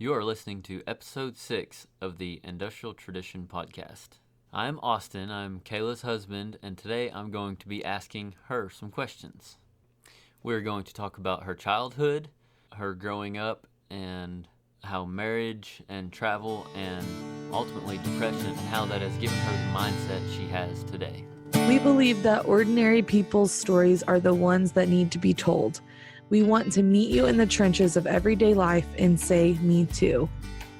You are listening to episode 6 of the Industrial Tradition podcast. I'm Austin, I'm Kayla's husband, and today I'm going to be asking her some questions. We're going to talk about her childhood, her growing up, and how marriage and travel and ultimately depression and how that has given her the mindset she has today. We believe that ordinary people's stories are the ones that need to be told. We want to meet you in the trenches of everyday life and say, me too.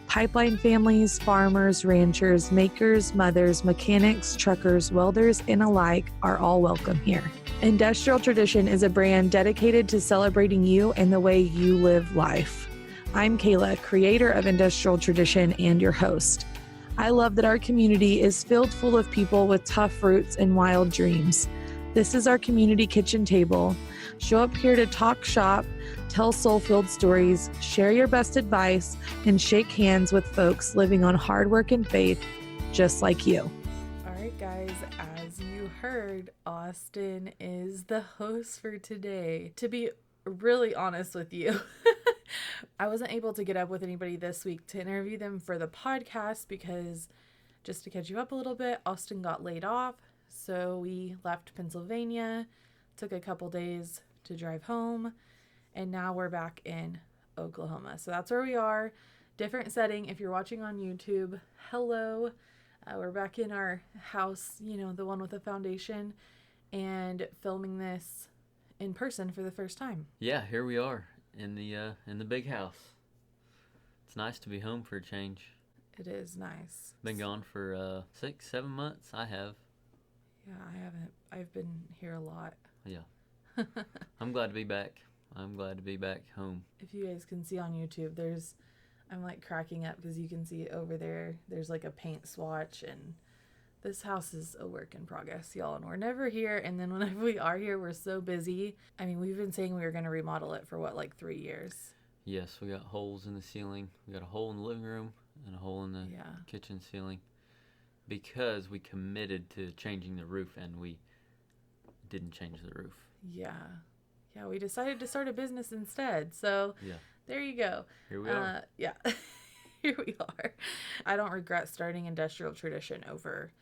Pipeline families, farmers, ranchers, makers, mothers, mechanics, truckers, welders, and alike are all welcome here. Industrial Tradition is a brand dedicated to celebrating you and the way you live life. I'm Kayla, creator of Industrial Tradition and your host. I love that our community is filled full of people with tough roots and wild dreams. This is our community kitchen table. Show up here to talk shop, tell soul-filled stories, share your best advice, and shake hands with folks living on hard work and faith, just like you. All right, guys, as you heard, Austin is the host for today. To be really honest with you, I wasn't able to get up with anybody this week to interview them for the podcast because, just to catch you up a little bit, Austin got laid off. So we left Pennsylvania, took a couple days to drive home, and now we're back in Oklahoma. So that's where we are. Different setting. If you're watching on YouTube, hello. We're back in our house, the one with the foundation, and filming this in person for the first time. Yeah, here we are in the big house. It's nice to be home for a change. It is nice. Been gone for 6-7 months. I have. Yeah, I haven't. I've been here a lot. Yeah. I'm glad to be back. I'm glad to be back home. If you guys can see on YouTube, I'm like cracking up because you can see over there's like a paint swatch, and this house is a work in progress, y'all, and we're never here. And then whenever we are here, we're so busy. I mean, we've been saying we were going to remodel it for 3 years? Yes, we got holes in the ceiling. We got a hole in the living room and a hole in the kitchen ceiling because we committed to changing the roof, and we didn't change the roof. Yeah, we decided to start a business instead. So there you go. Here we are. Yeah, here we are. I don't regret starting Industrial Tradition over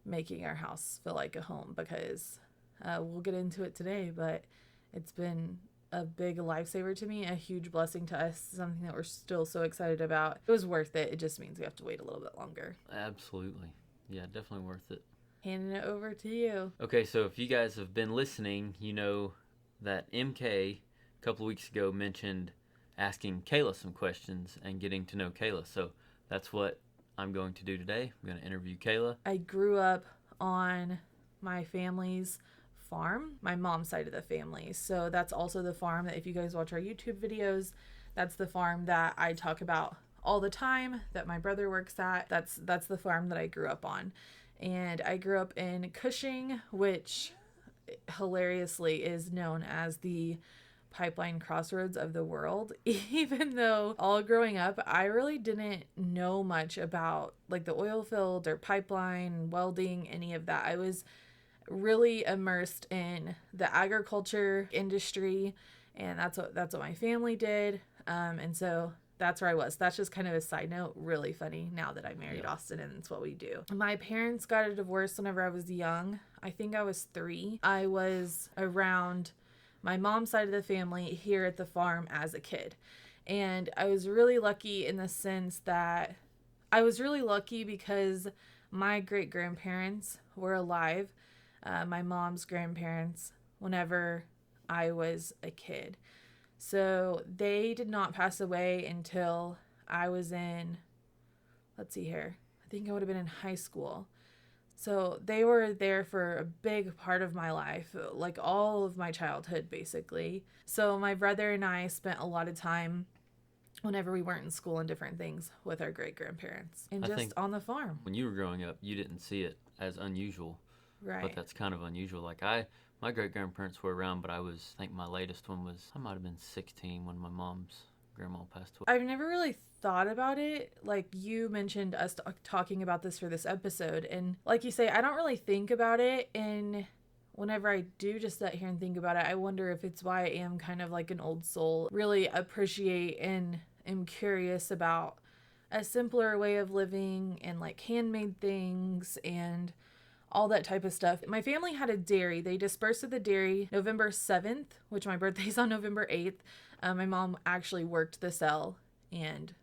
making our house feel like a home because we'll get into it today, but it's been a big lifesaver to me, a huge blessing to us, something that we're still so excited about. It was worth it. It just means we have to wait a little bit longer. Absolutely. Yeah, definitely worth it. Handing it over to you. Okay, so if you guys have been listening, you know that MK a couple of weeks ago mentioned asking Kayla some questions and getting to know Kayla. So that's what I'm going to do today. I'm going to interview Kayla. I grew up on my family's farm, my mom's side of the family. So that's also the farm that if you guys watch our YouTube videos, that's the farm that I talk about all the time that my brother works at. That's the farm that I grew up on. And I grew up in Cushing, which hilariously is known as the pipeline crossroads of the world. Even though all growing up, I really didn't know much about like the oil field or pipeline, welding, any of that. I was really immersed in the agriculture industry, and that's what my family did. And so that's where I was. That's just kind of a side note. Really funny now that I married Austin and it's what we do. My parents got a divorce whenever I was young. I think I was 3. I was around my mom's side of the family here at the farm as a kid. And I was really lucky in the sense that because my great-grandparents were alive, my mom's grandparents, whenever I was a kid. So they did not pass away until I was in, I think I would have been in high school. So they were there for a big part of my life, like all of my childhood, basically. So my brother and I spent a lot of time whenever we weren't in school and different things with our great-grandparents and just on the farm. When you were growing up, you didn't see it as unusual. Right. But that's kind of unusual. Like my great-grandparents were around, but I think my latest one I might have been 16 when my mom's grandma passed away. I've never really thought about it. Like you mentioned us talking about this for this episode. And like you say, I don't really think about it. And whenever I do just sit here and think about it, I wonder if it's why I am kind of like an old soul, really appreciate and am curious about a simpler way of living and like handmade things and all that type of stuff. My family had a dairy. They dispersed of the dairy November 7th, which my birthday's on November 8th. My mom actually worked the cell, and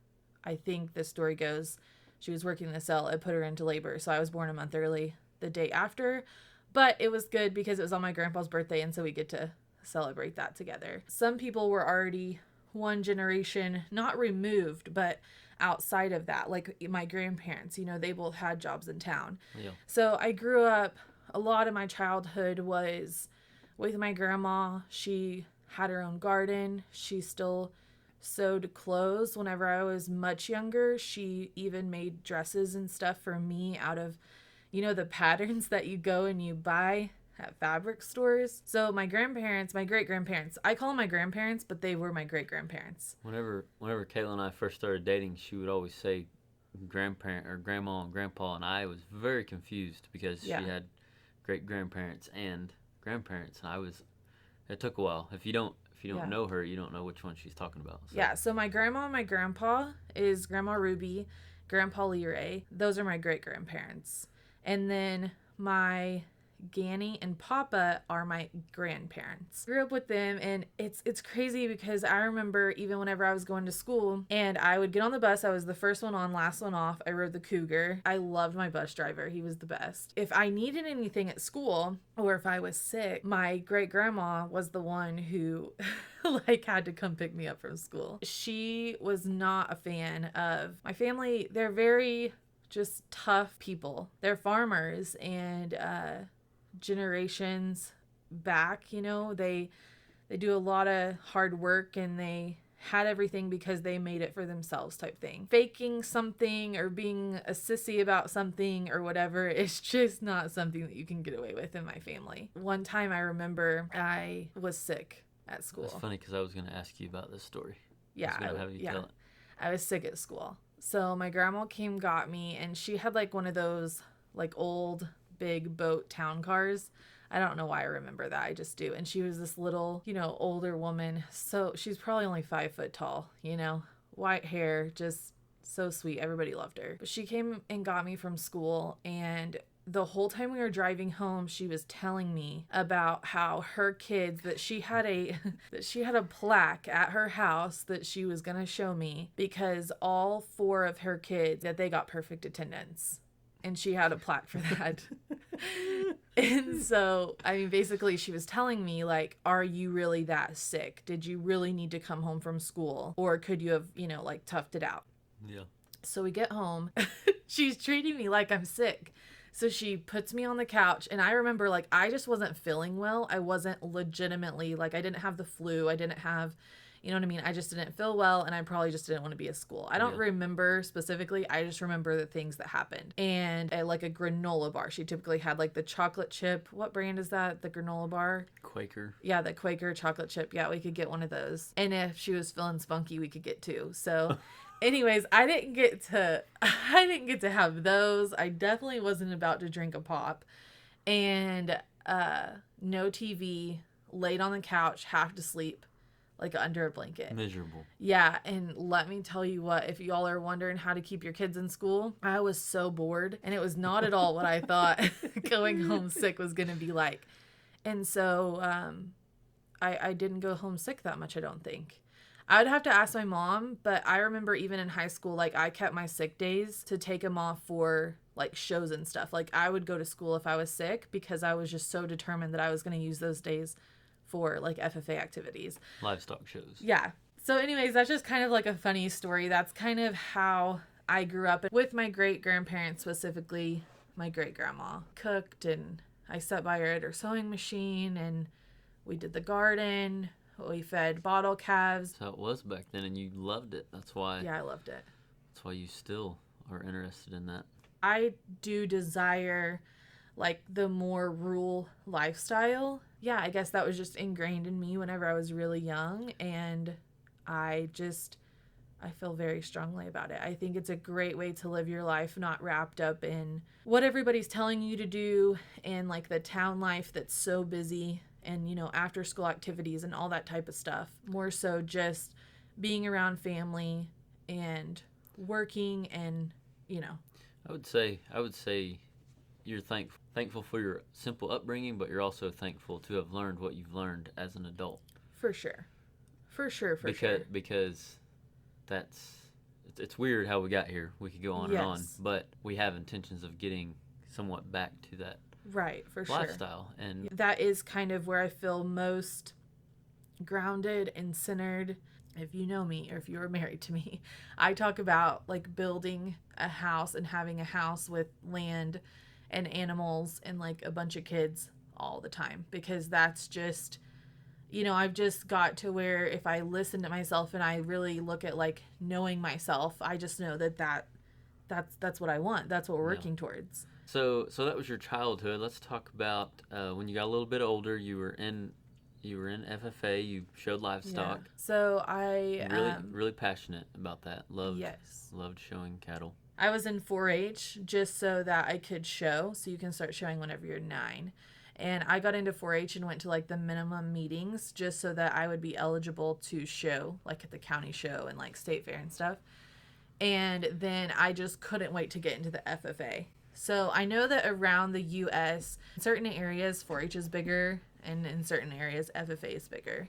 I think the story goes she was working the cell. It put her into labor, so I was born a month early the day after. But it was good because it was on my grandpa's birthday, and so we get to celebrate that together. Some people were already one generation, not removed, but outside of that, like my grandparents, they both had jobs in town. Yeah. So I grew up, a lot of my childhood was with my grandma. She had her own garden. She still sewed clothes whenever I was much younger. She even made dresses and stuff for me out of, the patterns that you go and you buy at fabric stores. So my grandparents, my great-grandparents, I call them my grandparents, but they were my great-grandparents. Whenever Kayla and I first started dating, she would always say grandparent or grandma and grandpa, and I was very confused because she had great-grandparents and grandparents, and it took a while. If you don't know her, you don't know which one she's talking about. So. Yeah, so my grandma and my grandpa is Grandma Ruby, Grandpa Leray. Those are my great-grandparents. And then my Ganny and Papa are my grandparents. Grew up with them, and it's crazy because I remember even whenever I was going to school and I would get on the bus, I was the first one on, last one off. I rode the Cougar. I loved my bus driver. He was the best. If I needed anything at school or if I was sick, my great grandma was the one who had to come pick me up from school. She was not a fan of my family. They're very just tough people. They're farmers, and generations back, they do a lot of hard work, and they had everything because they made it for themselves type thing. Faking something or being a sissy about something or whatever is just not something that you can get away with in my family. One time I remember I was sick at school. It's funny because I was going to ask you about this story. Yeah, Tell it. I was sick at school. So my grandma got me, and she had one of those old big boat town cars. I don't know why I remember that. I just do. And she was this little, older woman. So she's probably only 5 foot tall, white hair, just so sweet. Everybody loved her. But she came and got me from school, and the whole time we were driving home, she was telling me about how her kids, that she had a plaque at her house that she was going to show me because all 4 of her kids, that they got perfect attendance. And she had a plaque for that. And so, basically she was telling me, are you really that sick? Did you really need to come home from school? Or could you have, toughed it out? Yeah. So we get home. She's treating me like I'm sick. So she puts me on the couch, and I remember, I just wasn't feeling well. I wasn't legitimately, I didn't have the flu. I didn't have, you know what I mean? I just didn't feel well, and I probably just didn't want to be at school. I don't remember specifically. I just remember the things that happened. And a granola bar. She typically had, the chocolate chip. What brand is that? The granola bar? Quaker. Yeah, the Quaker chocolate chip. Yeah, we could get one of those. And if she was feeling spunky, we could get 2. So... Anyways, I didn't get to have those. I definitely wasn't about to drink a pop. And no TV, laid on the couch, half to sleep, under a blanket. Miserable. Yeah, and let me tell you what, if y'all are wondering how to keep your kids in school, I was so bored, and it was not at all what I thought going home sick was going to be like. And so I didn't go home sick that much, I don't think. I would have to ask my mom, but I remember even in high school, I kept my sick days to take them off for, shows and stuff. I would go to school if I was sick because I was just so determined that I was going to use those days for, FFA activities. Livestock shows. Yeah. So anyways, that's just kind of, a funny story. That's kind of how I grew up with my great-grandparents, specifically my great-grandma. Cooked, and I sat by her at her sewing machine, and we did the garden. We fed bottle calves. That's how it was back then, and you loved it. That's why. Yeah, I loved it. That's why you still are interested in that. I do desire, the more rural lifestyle. Yeah, I guess that was just ingrained in me whenever I was really young, and I feel very strongly about it. I think it's a great way to live your life, not wrapped up in what everybody's telling you to do and, the town life that's so busy. And, after school activities and all that type of stuff. More so just being around family, and working and, you know. I would say you're thankful for your simple upbringing, but you're also thankful to have learned what you've learned as an adult. For sure. For sure. Because it's weird how we got here. We could go on and on, but we have intentions of getting somewhat back to that right, for lifestyle. Sure. And that is kind of where I feel most grounded and centered. If you know me or if you were married to me, I talk about like building a house and having a house with land and animals and like a bunch of kids all the time, because that's just, you know, I've just got to where if I listen to myself and I really look at like knowing myself, I just know that's what I want. That's what we're working towards. So that was your childhood. Let's talk about when you got a little bit older. You were in FFA. You showed livestock. Yeah. So I really passionate about that. Loved showing cattle. I was in 4-H just so that I could show. So you can start showing whenever you're 9. And I got into 4-H and went to like the minimum meetings just so that I would be eligible to show, like at the county show and like state fair and stuff. And then I just couldn't wait to get into the FFA. So I know that around the U.S., in certain areas 4-H is bigger, and in certain areas FFA is bigger.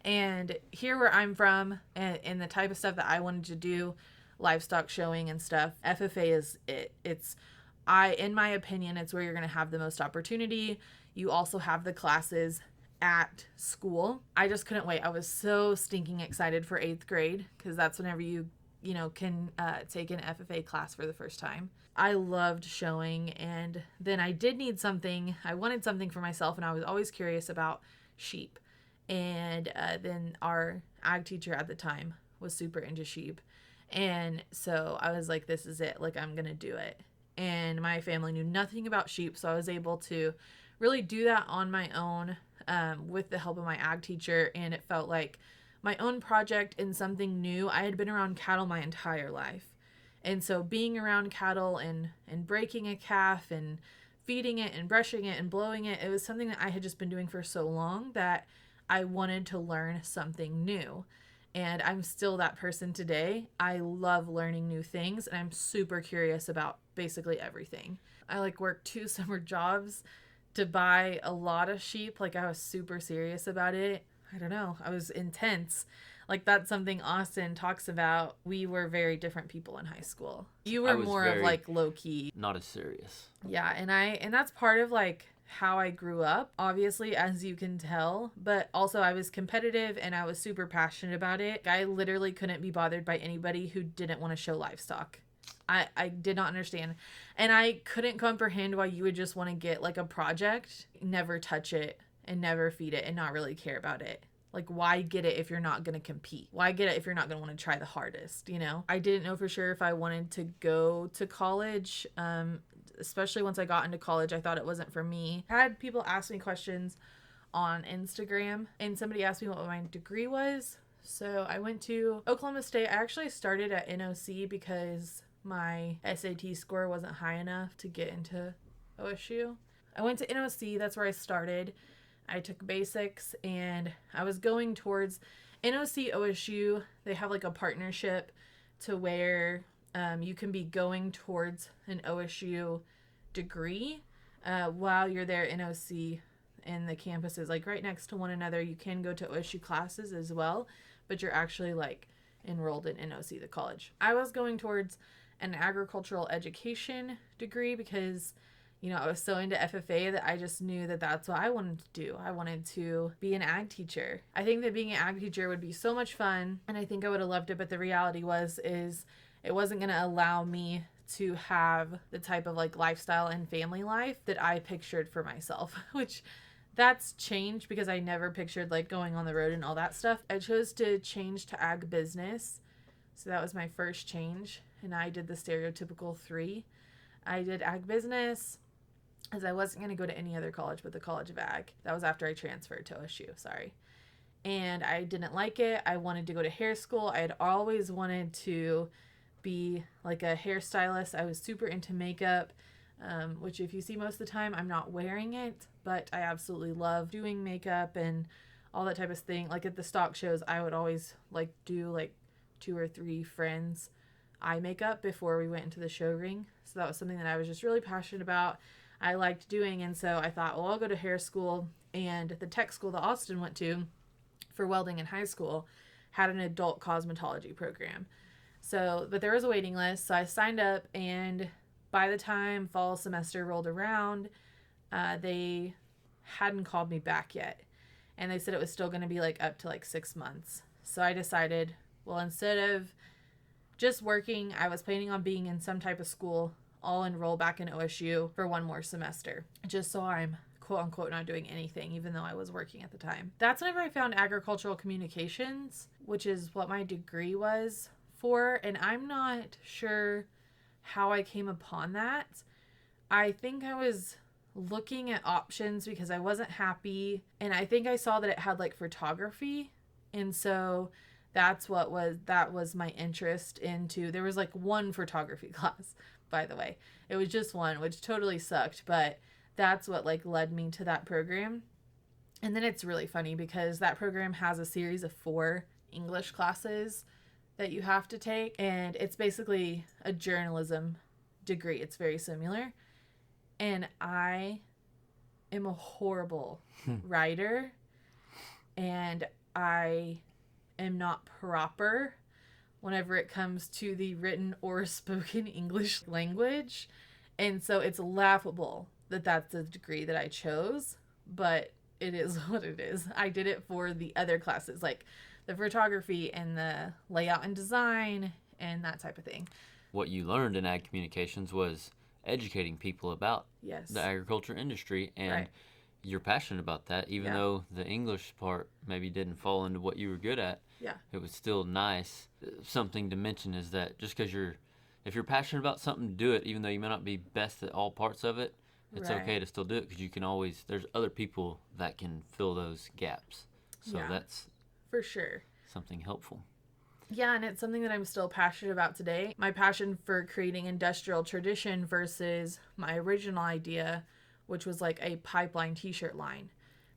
And here where I'm from, and the type of stuff that I wanted to do, livestock showing and stuff, FFA is it. In my opinion, it's where you're going to have the most opportunity. You also have the classes at school. I just couldn't wait. I was so stinking excited for 8th grade, because that's whenever you can take an FFA class for the first time. I loved showing, and then I did need something. I wanted something for myself, and I was always curious about sheep. And then our ag teacher at the time was super into sheep. And so I was like, this is it. Like, I'm going to do it. And my family knew nothing about sheep, so I was able to really do that on my own with the help of my ag teacher, and it felt like my own project and something new. I had been around cattle my entire life. And so being around cattle and breaking a calf and feeding it and brushing it and blowing it, it was something that I had just been doing for so long that I wanted to learn something new. And I'm still that person today. I love learning new things, and I'm super curious about basically everything. I like worked 2 summer jobs to buy a lot of sheep. Like, I was super serious about it. I don't know. I was intense. Like, that's something Austin talks about. We were very different people in high school. You were more of like low key. Not as serious. Yeah, and that's part of like how I grew up, obviously, as you can tell, but also I was competitive and I was super passionate about it. I literally couldn't be bothered by anybody who didn't want to show livestock. I did not understand. And I couldn't comprehend why you would just want to get like a project, never touch it, and never feed it, and not really care about it. Like, why get it if you're not going to compete? Why get it if you're not going to want to try the hardest, you know? I didn't know for sure if I wanted to go to college, especially once I got into college. I thought it wasn't for me. I had people ask me questions on Instagram, and somebody asked me what my degree was. So I went to Oklahoma State. I actually started at NOC because my SAT score wasn't high enough to get into OSU. I went to NOC. That's where I started. I took basics, and I was going towards NOC OSU. They have like a partnership to where you can be going towards an OSU degree while you're there. NOC and the campus is like right next to one another. You can go to OSU classes as well, but you're actually like enrolled in NOC, the college. I was going towards an agricultural education degree because, you know, I was so into FFA that I just knew that that's what I wanted to do. I wanted to be an ag teacher. I think that being an ag teacher would be so much fun, and I think I would have loved it, but the reality is it wasn't going to allow me to have the type of like lifestyle and family life that I pictured for myself, which that's changed because I never pictured like going on the road and all that stuff. I chose to change to ag business. So that was my first change, and I did the stereotypical 3. I did ag business, as I wasn't going to go to any other college but the College of Ag. That was after I transferred to OSU, sorry. And I didn't like it. I wanted to go to hair school. I had always wanted to be like a hairstylist. I was super into makeup, which if you see most of the time, I'm not wearing it, but I absolutely love doing makeup and all that type of thing. Like at the stock shows, I would always like do like 2 or 3 friends eye makeup before we went into the show ring. So that was something that I was just really passionate about. I liked doing, and so I thought, well, I'll go to hair school. And the tech school that Austin went to for welding in high school had an adult cosmetology program. So, but there was a waiting list, so I signed up, and by the time fall semester rolled around, they hadn't called me back yet. And they said it was still going to be like up to like 6 months. So I decided, well, instead of just working, I was planning on being in some type of school. I'll enroll back in OSU for 1 more semester, just so I'm quote unquote not doing anything, even though I was working at the time. That's whenever I found agricultural communications, which is what my degree was for. And I'm not sure how I came upon that. I think I was looking at options because I wasn't happy, and I think I saw that it had like photography, and so that was my interest into. There was like 1 photography class, by the way. It was just 1, which totally sucked, but that's what like led me to that program. And then it's really funny because that program has a series of 4 English classes that you have to take, and it's basically a journalism degree. It's very similar. And I am a horrible writer, and I am not proper whenever it comes to the written or spoken English language. And so it's laughable that that's the degree that I chose, but it is what it is. I did it for the other classes, like the photography and the layout and design and that type of thing. What you learned in ag communications was educating people about the agriculture industry, and you're passionate about that, even though the English part maybe didn't fall into what you were good at. It was still nice. Something to mention is that just because if you're passionate about something, do it, even though you may not be best at all parts of it. It's okay to still do it, because you can always, there's other people that can fill those gaps. So that's for sure something helpful. Yeah, and it's something that I'm still passionate about today. My passion for creating industrial tradition versus my original idea, which was like a pipeline t-shirt line,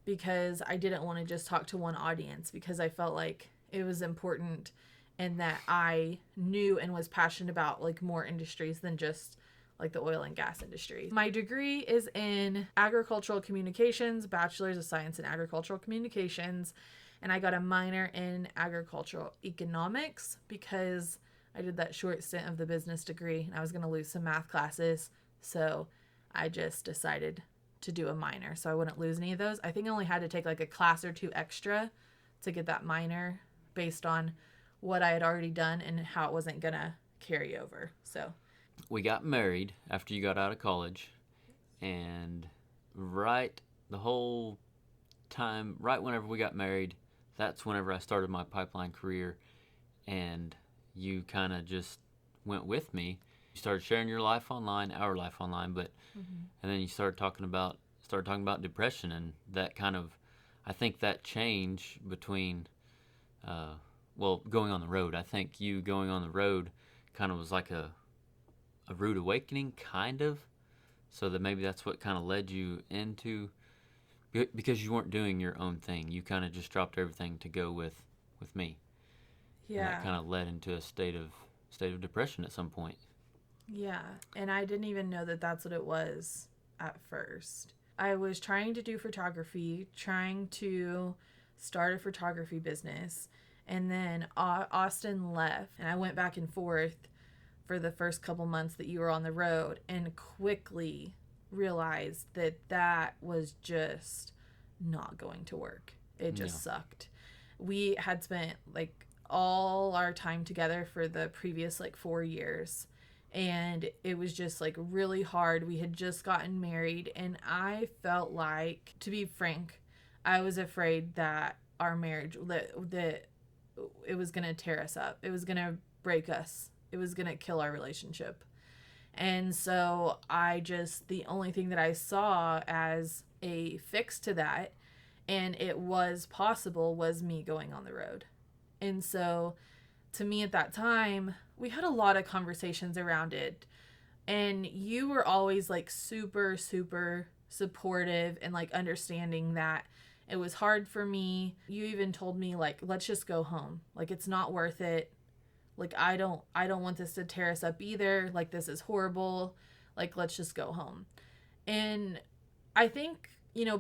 because I didn't want to just talk to one audience, because I felt like it was important and that I knew and was passionate about like more industries than just like the oil and gas industry. My degree is in agricultural communications, bachelor's of science in agricultural communications, and I got a minor in agricultural economics because I did that short stint of the business degree and I was going to lose some math classes. So I just decided to do a minor so I wouldn't lose any of those. I think I only had to take like a class or 2 extra to get that minor based on what I had already done and how it wasn't going to carry over. So we got married after you got out of college, and the whole time, right whenever we got married, that's whenever I started my pipeline career, and you kind of just went with me. You started sharing your life online, our life online, but and then you started talking about depression, and that kind of, I think that change between going on the road. I think you going on the road kind of was like a rude awakening, kind of, so that maybe that's what kind of led you into, because you weren't doing your own thing. You kind of just dropped everything to go with me. Yeah. And that kind of led into a state of depression at some point. Yeah, and I didn't even know that that's what it was at first. I was trying to do photography, trying to start a photography business, and then Austin left, and I went back and forth for the first couple months that you were on the road, and quickly realized that was just not going to work. It just sucked. We had spent like all our time together for the previous like 4 years, and it was just like really hard. We had just gotten married, and I felt like, to be frank, I was afraid that our marriage, that it was going to tear us up. It was going to break us. It was going to kill our relationship. And so the only thing that I saw as a fix to that, and it was possible, was me going on the road. And so to me at that time, we had a lot of conversations around it. And you were always like super, super supportive and like understanding that it was hard for me. You even told me like, let's just go home. Like, it's not worth it. Like, I don't want this to tear us up either. Like, this is horrible. Like, let's just go home. And I think,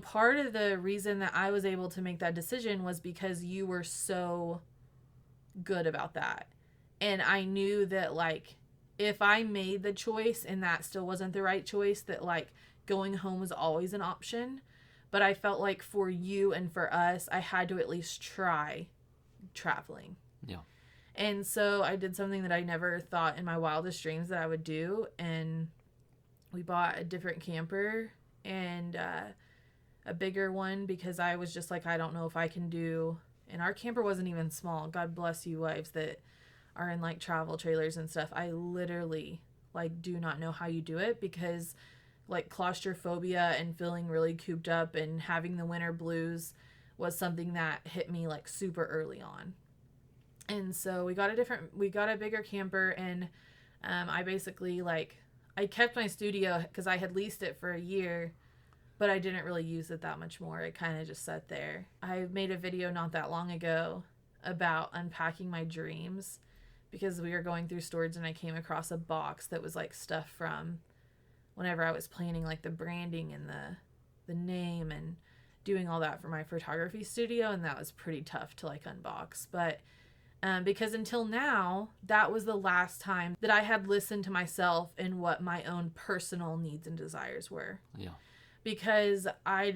part of the reason that I was able to make that decision was because you were so good about that. And I knew that, like, if I made the choice and that still wasn't the right choice, that, like, going home was always an option. But I felt like for you and for us, I had to at least try traveling. Yeah. And so I did something that I never thought in my wildest dreams that I would do. And we bought a different camper and a bigger one because I was just like, I don't know if I can do. And our camper wasn't even small. God bless you wives that are in like travel trailers and stuff. I literally like do not know how you do it because like claustrophobia and feeling really cooped up and having the winter blues was something that hit me like super early on. And so we got a bigger camper, and I basically like, I kept my studio because I had leased it for a year, but I didn't really use it that much more. It kind of just sat there. I made a video not that long ago about unpacking my dreams because we were going through storage and I came across a box that was like stuff from whenever I was planning like the branding and the name and doing all that for my photography studio, and that was pretty tough to like unbox. But because until now, that was the last time that I had listened to myself and what my own personal needs and desires were. Yeah. Because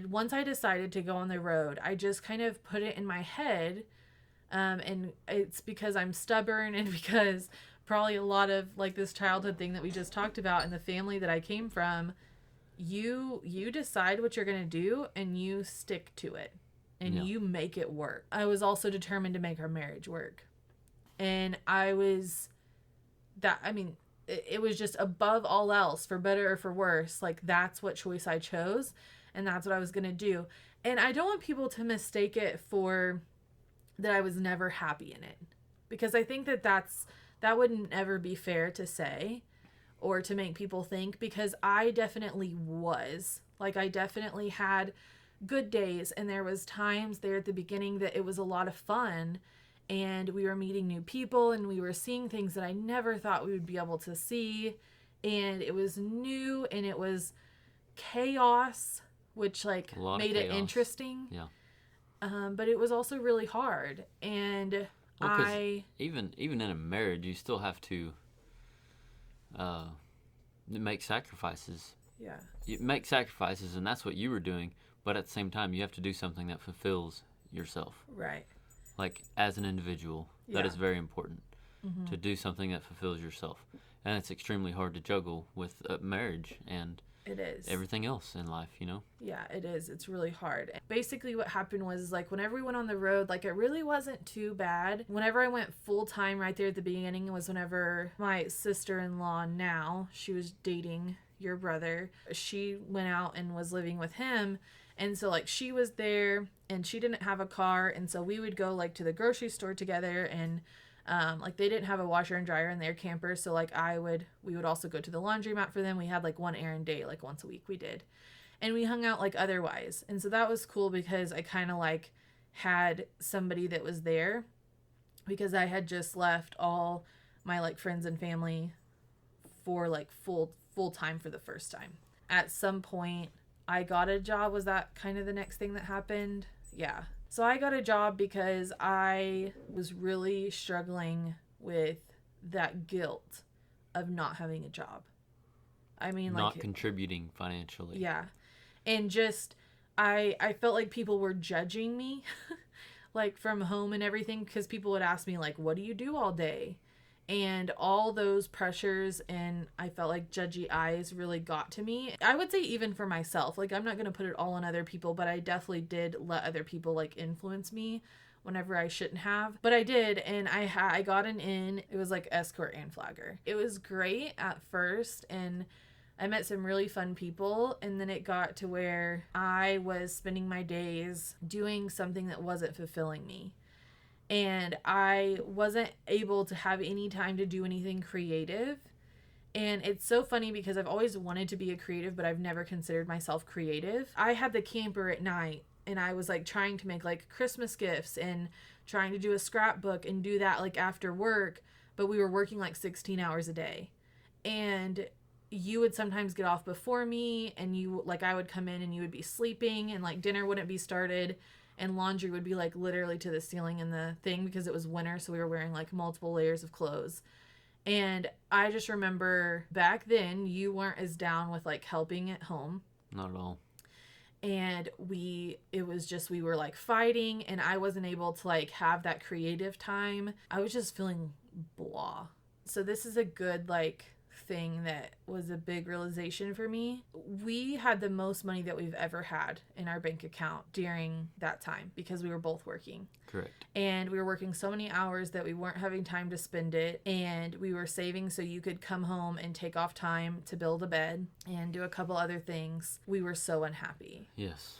once I decided to go on the road, I just kind of put it in my head, and it's because I'm stubborn and because probably a lot of like this childhood thing that we just talked about in the family that I came from, you decide what you're going to do and you stick to it and you make it work. I was also determined to make our marriage work. And it was just above all else, for better or for worse, like that's what choice I chose and that's what I was going to do. And I don't want people to mistake it for that I was never happy in it, because I think that wouldn't ever be fair to say or to make people think, because I definitely was. Like, I definitely had good days, and there was times there at the beginning that it was a lot of fun, and we were meeting new people, and we were seeing things that I never thought we would be able to see, and it was new, and it was chaos, which, like, made it interesting. Yeah. But it was also really hard, and even in a marriage, you still have to make sacrifices. Yeah. You make sacrifices, and that's what you were doing. But at the same time, you have to do something that fulfills yourself. Right. Like, as an individual, that is very important. Mm-hmm. To do something that fulfills yourself. And it's extremely hard to juggle with marriage and it is everything else in life, Yeah, it is. It's really hard. Basically what happened was, like, whenever we went on the road, like, it really wasn't too bad. Whenever I went full time right there at the beginning was whenever my sister-in-law now, she was dating your brother. She went out and was living with him. And so, like, she was there and she didn't have a car. And so we would go, like, to the grocery store together, and like, they didn't have a washer and dryer in their camper. So, like, we would also go to the laundromat for them. We had, like, one errand day, like, once a week we did. And we hung out, like, otherwise. And so that was cool because I kind of, like, had somebody that was there, because I had just left all my, like, friends and family for, like, full time for the first time. At some point, I got a job. Was that kind of the next thing that happened? Yeah. So I got a job because I was really struggling with that guilt of not having a job. I mean, not contributing financially. Yeah. And just, I felt like people were judging me, like, from home and everything, because people would ask me, like, what do you do all day? And all those pressures, and I felt like judgy eyes really got to me. I would say even for myself, like, I'm not going to put it all on other people, but I definitely did let other people, like, influence me whenever I shouldn't have. But I did, and I got an in. It was like escort and flagger. It was great at first, and I met some really fun people, and then it got to where I was spending my days doing something that wasn't fulfilling me. And I wasn't able to have any time to do anything creative. And it's so funny because I've always wanted to be a creative, but I've never considered myself creative. I had the camper at night, and I was, like, trying to make, like, Christmas gifts and trying to do a scrapbook and do that, like, after work. but we were working like 16 hours a day. And you would sometimes get off before me, and you, like, I would come in and you would be sleeping, and like dinner wouldn't be started, and laundry would be like literally to the ceiling in the thing because it was winter, so we were wearing like multiple layers of clothes. And I just remember back then you weren't as down with like helping at home. Not at all. And it was just, we were like fighting, and I wasn't able to like have that creative time. I was just feeling blah. So this is a good like thing that was a big realization for me. We had the most money that we've ever had in our bank account during that time because we were both working. Correct. And we were working so many hours that we weren't having time to spend it, and we were saving so you could come home and take off time to build a bed and do a couple other things. We were so unhappy. Yes.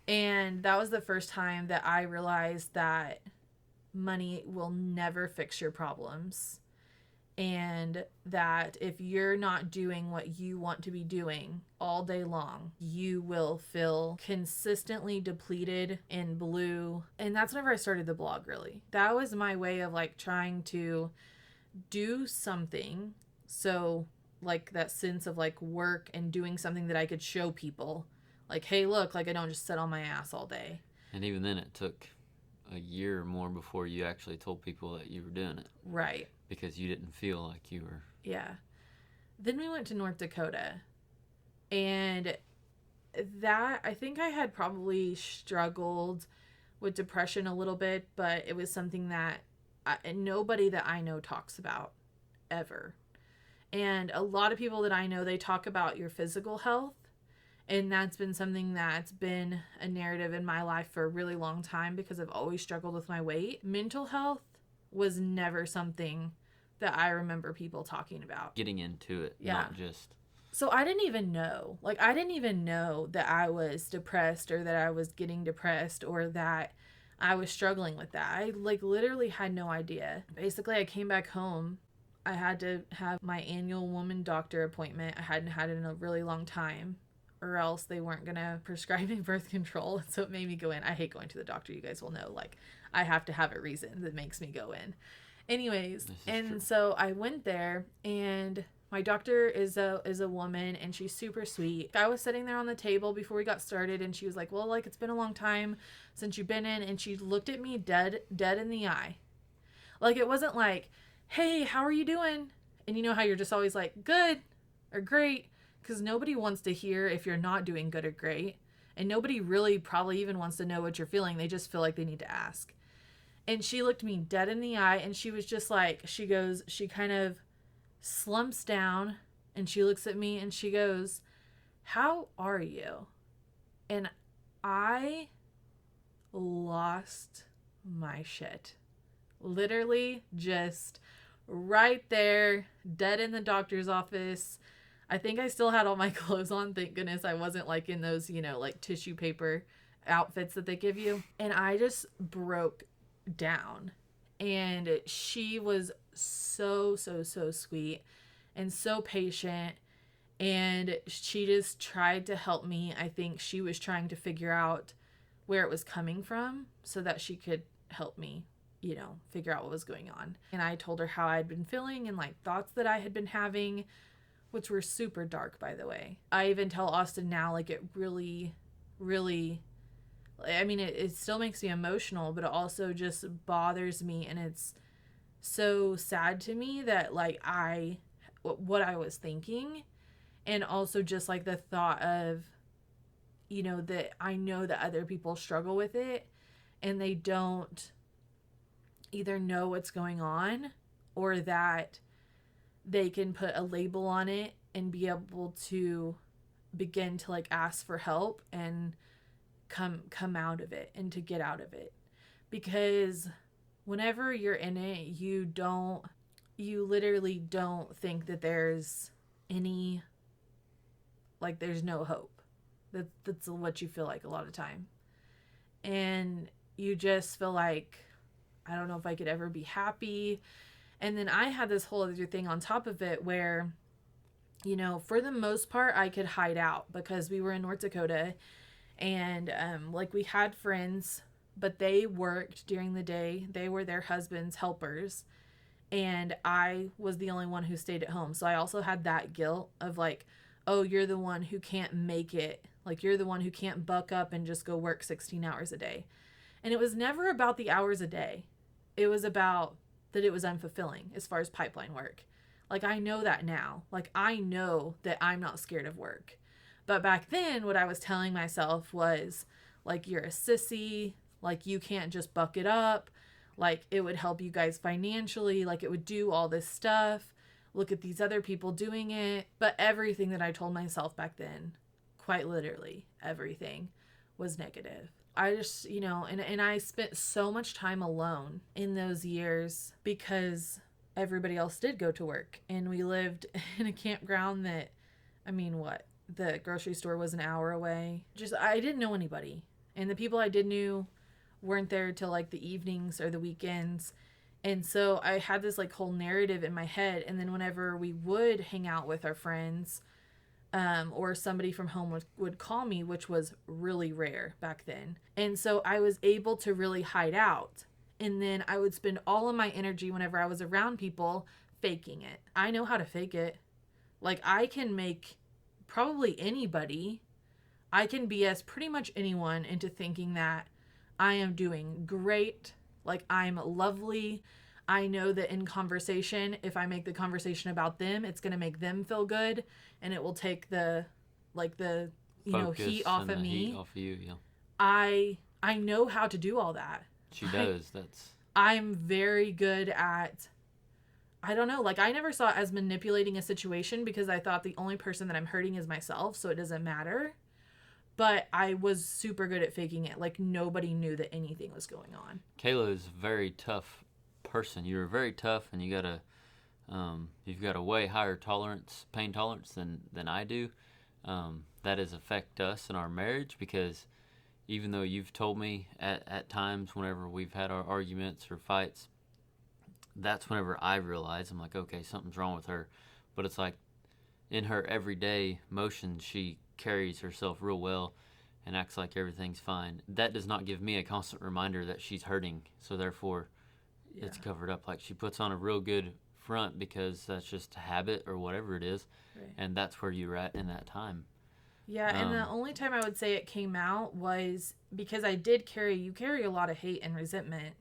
And that was the first time that I realized that money will never fix your problems. And that if you're not doing what you want to be doing all day long, you will feel consistently depleted and blue. And that's whenever I started the blog, really. That was my way of like trying to do something. So like that sense of like work and doing something that I could show people. Like, hey, look, like I don't just sit on my ass all day. And even then it took a year or more before you actually told people that you were doing it. Right. Because you didn't feel like you were. Yeah. Then we went to North Dakota. And that, I think I had probably struggled with depression a little bit, but it was something that nobody that I know talks about ever. And a lot of people that I know, they talk about your physical health. And that's been something that's been a narrative in my life for a really long time because I've always struggled with my weight. Mental health was never something that I remember people talking about. Getting into it, Yeah. not just. So I didn't even know. Like, I didn't even know that I was depressed or that I was getting depressed or that I was struggling with that. I, like, literally had no idea. Basically, I came back home. I had to have my annual woman doctor appointment. I hadn't had it in a really long time, or else they weren't going to prescribe me birth control. So it made me go in. I hate going to the doctor. You guys will know. Like, I have to have a reason that makes me go in. Anyways, and true. so I went there, and my doctor is a woman, and she's super sweet. I was sitting there on the table before we got started, and she was like, well, like, it's been a long time since you've been in, and she looked at me dead in the eye. Like, it wasn't like, hey, how are you doing? And you know how you're just always like, good or great, because nobody wants to hear if you're not doing good or great, and nobody really probably even wants to know what you're feeling. They just feel like they need to ask. And she looked me dead in the eye, and she was just like, she kind of slumps down, and she looks at me, and she goes, how are you? And I lost my shit. Literally just right there, dead in the doctor's office. I think I still had all my clothes on. Thank goodness I wasn't like in those, like tissue paper outfits that they give you. And I just broke down. And she was so sweet and so patient, and she just tried to help me. I think she was trying to figure out where it was coming from so that she could help me, figure out what was going on. And I told her how I'd been feeling and like thoughts that I had been having, which were super dark, by the way. I even tell Austin now, like, it really I mean, it still makes me emotional, but it also just bothers me, and it's so sad to me that, like, what I was thinking, and also just, like, the thought of, that I know that other people struggle with it, and they don't either know what's going on, or that they can put a label on it and be able to begin to, like, ask for help and come out of it and to get out of it. Because whenever you're in it, you literally don't think that there's any, like, there's no hope. That's what you feel like a lot of time. And you just feel like, I don't know if I could ever be happy. And then I had this whole other thing on top of it where, for the most part, I could hide out because we were in North Dakota. And, like, we had friends, but they worked during the day. They were their husbands' helpers. and I was the only one who stayed at home. So I also had that guilt of like, oh, you're the one who can't make it. Like, you're the one who can't buck up and just go work 16 hours a day. And it was never about the hours a day. It was about that it was unfulfilling as far as pipeline work. Like, I know that now. Like, I know that I'm not scared of work. But back then, what I was telling myself was, like, you're a sissy. Like, you can't just buck it up. Like, it would help you guys financially. Like, it would do all this stuff. Look at these other people doing it. But everything that I told myself back then, quite literally everything, was negative. I just, and I spent so much time alone in those years because everybody else did go to work. And we lived in a campground that, the grocery store was an hour away. Just, I didn't know anybody. And the people I did knew weren't there till like the evenings or the weekends. And so I had this like whole narrative in my head. And then whenever we would hang out with our friends, or somebody from home would call me, which was really rare back then. And so I was able to really hide out. And then I would spend all of my energy whenever I was around people faking it. I know how to fake it. Like, I can make probably anybody, I can BS pretty much anyone into thinking that I am doing great. Like, I'm lovely. I know that in conversation, if I make the conversation about them, it's going to make them feel good, and it will take the heat off of me. Heat off of you, yeah. I know how to do all that. She does. I'm very good at, I don't know, like, I never saw it as manipulating a situation because I thought the only person that I'm hurting is myself, so it doesn't matter. But I was super good at faking it. Like, nobody knew that anything was going on. Kayla is a very tough person. You're very tough, and you've got a way higher pain tolerance than I do. That has affected us in our marriage because even though you've told me at times whenever we've had our arguments or fights, that's whenever I realize, I'm like, okay, something's wrong with her. But it's like in her everyday motions, she carries herself real well and acts like everything's fine. That does not give me a constant reminder that she's hurting, so therefore it's covered up. Like, she puts on a real good front because that's just a habit or whatever it is, right. And that's where you're at in that time. Yeah, and the only time I would say it came out was because you carry a lot of hate and resentment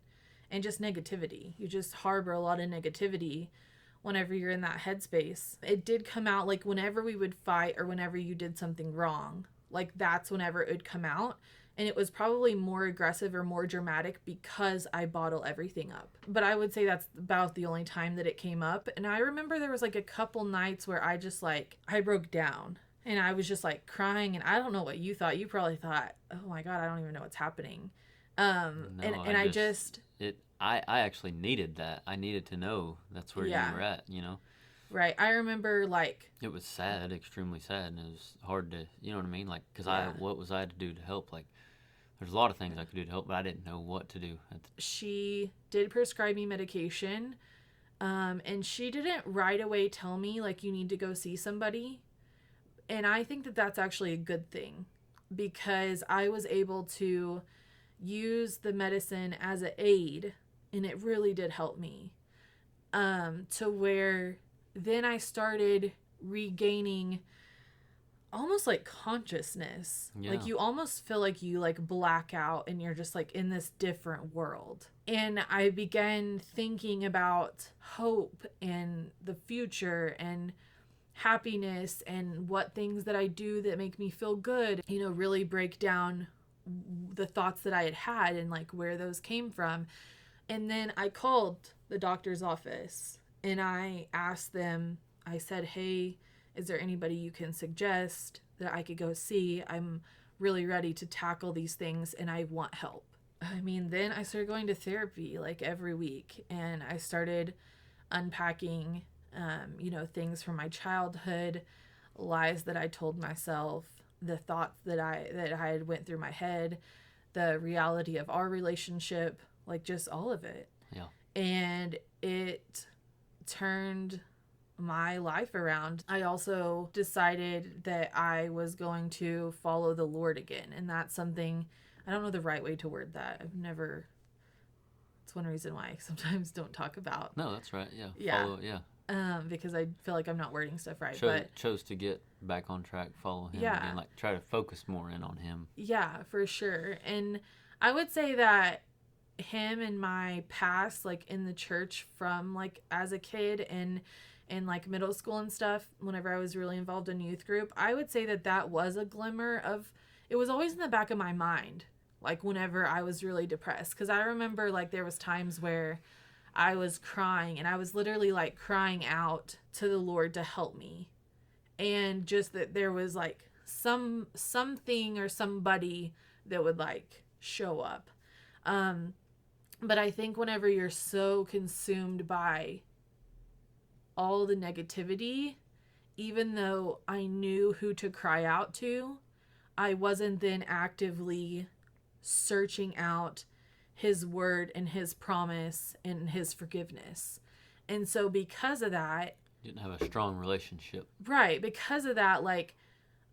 and just negativity. You just harbor a lot of negativity whenever you're in that headspace. It did come out, like, whenever we would fight or whenever you did something wrong. Like, that's whenever it would come out. And it was probably more aggressive or more dramatic because I bottle everything up. But I would say that's about the only time that it came up. And I remember there was, like, a couple nights where I just, like, I broke down. And I was just, like, crying. And I don't know what you thought. You probably thought, oh, my God, I don't even know what's happening. I actually needed that. I needed to know that's where you were at, Right. I remember, like, it was sad, extremely sad, and it was hard to, you know what I mean? Like, because what was I to do to help? Like, there's a lot of things I could do to help, but I didn't know what to do. She did prescribe me medication, and she didn't right away tell me, like, you need to go see somebody. And I think that that's actually a good thing because I was able to use the medicine as an aid, and it really did help me, to where then I started regaining almost like consciousness. Yeah. Like, you almost feel like you like black out and you're just like in this different world. And I began thinking about hope and the future and happiness and what things that I do that make me feel good, really break down the thoughts that I had and like where those came from. And then I called the doctor's office and I asked them, I said, hey, is there anybody you can suggest that I could go see? I'm really ready to tackle these things and I want help. Then I started going to therapy like every week, and I started unpacking, things from my childhood, lies that I told myself, the thoughts that I had went through my head, the reality of our relationship, like just all of it. Yeah. And it turned my life around. I also decided that I was going to follow the Lord again. And that's something, I don't know the right way to word that. I've never It's one reason why I sometimes don't talk about. No, that's right. Yeah. Yeah. Follow, yeah. Because I feel like I'm not wording stuff right. Chose to get back on track, follow him Yeah. again, like try to focus more in on him. Yeah, for sure. And I would say that him and my past, like in the church from like as a kid and in like middle school and stuff, whenever I was really involved in youth group, I would say that that was a glimmer of, it was always in the back of my mind, like whenever I was really depressed. Because I remember like there was times where I was crying and I was literally like crying out to the Lord to help me. And just that there was like something or somebody that would like show up. But I think whenever you're so consumed by all the negativity, even though I knew who to cry out to, I wasn't then actively searching out his word and his promise and his forgiveness. And so because of that, you didn't have a strong relationship. Right, because of that, like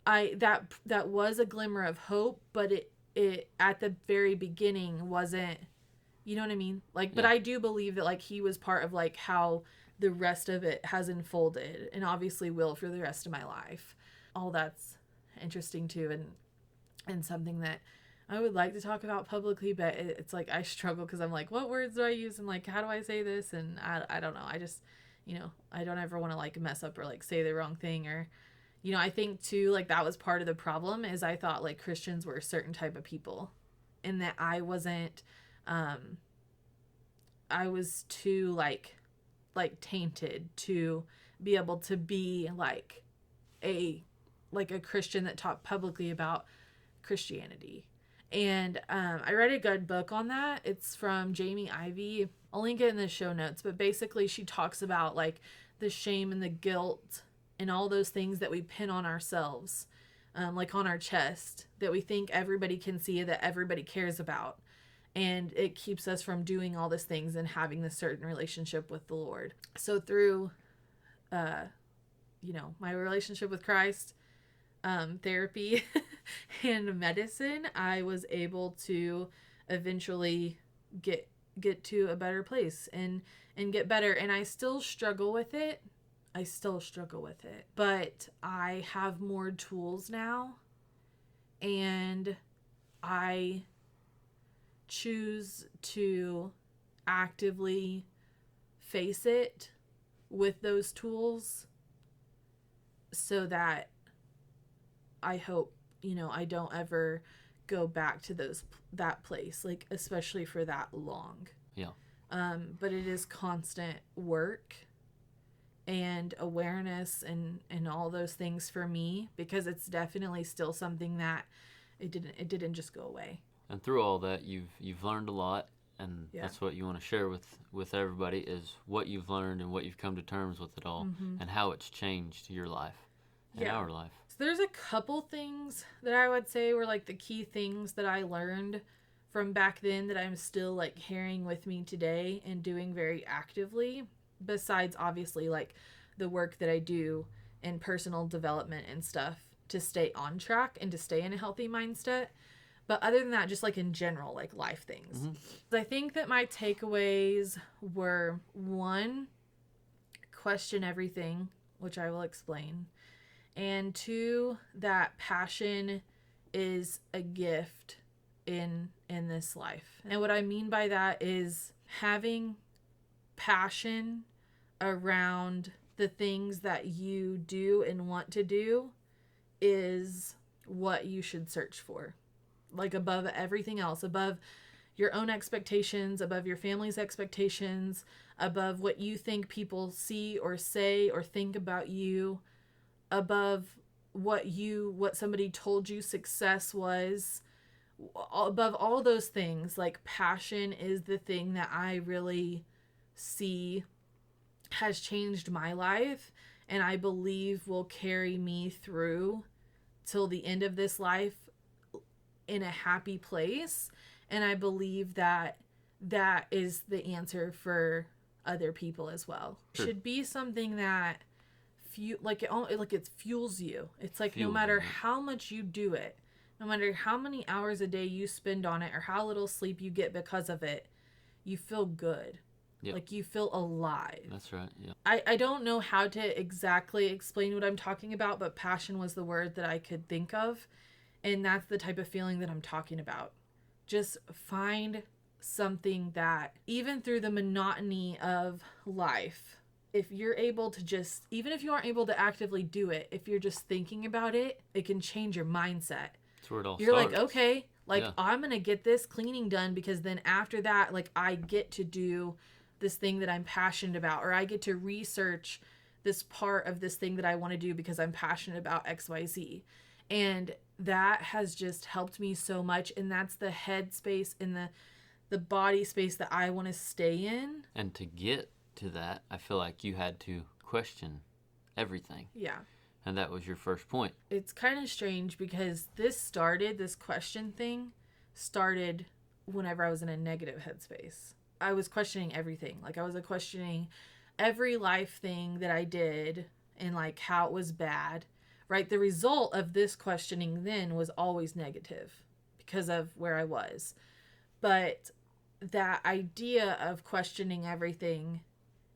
that was a glimmer of hope, but it at the very beginning wasn't, you know what I mean? Like, but I do believe that like he was part of like how the rest of it has unfolded and obviously will for the rest of my life. All that's interesting too, and something that I would like to talk about publicly, but it's like I struggle because I'm like, what words do I use and like how do I say this? And I don't know. I just, I don't ever want to like mess up or like say the wrong thing or, I think too, like that was part of the problem is I thought like Christians were a certain type of people and that I wasn't, I was too like tainted to be able to be like a Christian that talked publicly about Christianity. And I read a good book on that. It's from Jamie Ivey. I'll link it in the show notes, but basically she talks about like the shame and the guilt and all those things that we pin on ourselves, like on our chest, that we think everybody can see, that everybody cares about. And it keeps us from doing all these things and having this certain relationship with the Lord. So through, my relationship with Christ, therapy and medicine, I was able to eventually get to a better place and get better. And I still struggle with it. But I have more tools now, and I choose to actively face it with those tools so that I hope, I don't ever go back to that place, like especially for that long. Yeah. But it is constant work and awareness and all those things for me, because it's definitely still something that it didn't just go away. And through all that, you've learned a lot, and that's what you want to share with everybody, is what you've learned and what you've come to terms with it all, and how it's changed your life and our life. So there's a couple things that I would say were like the key things that I learned from back then that I'm still like carrying with me today and doing very actively, besides obviously like the work that I do in personal development and stuff to stay on track and to stay in a healthy mindset. But other than that, just like in general, like life things. I think that my takeaways were, 1, question everything, which I will explain. And 2, that passion is a gift in this life. And what I mean by that is having passion around the things that you do and want to do is what you should search for. Like above everything else, above your own expectations, above your family's expectations, above what you think people see or say or think about you, above what somebody told you success was, above all those things. Like passion is the thing that I really see has changed my life, and I believe will carry me through till the end of this life in a happy place. And I believe that is the answer for other people as well. Sure. Should be something that it fuels you. It's like no matter how much you do it, no matter how many hours a day you spend on it or how little sleep you get because of it, you feel good. Yep. Like you feel alive. That's right. Yeah. I don't know how to exactly explain what I'm talking about, but passion was the word that I could think of. And that's the type of feeling that I'm talking about. Just find something that, even through the monotony of life, if you're able to just, even if you aren't able to actively do it, if you're just thinking about it, it can change your mindset. That's where it all You're starts. like, okay, like Yeah. I'm going to get this cleaning done because then after that, like I get to do this thing that I'm passionate about, or I get to research this part of this thing that I want to do because I'm passionate about XYZ. And that has just helped me so much. And that's the head space and the body space that I want to stay in. And to get to that, I feel like you had to question everything. Yeah. And that was your first point. It's kind of strange because this question thing started whenever I was in a negative headspace. I was questioning everything. Like I was questioning every life thing that I did and like how it was bad, right? The result of this questioning then was always negative because of where I was. But that idea of questioning everything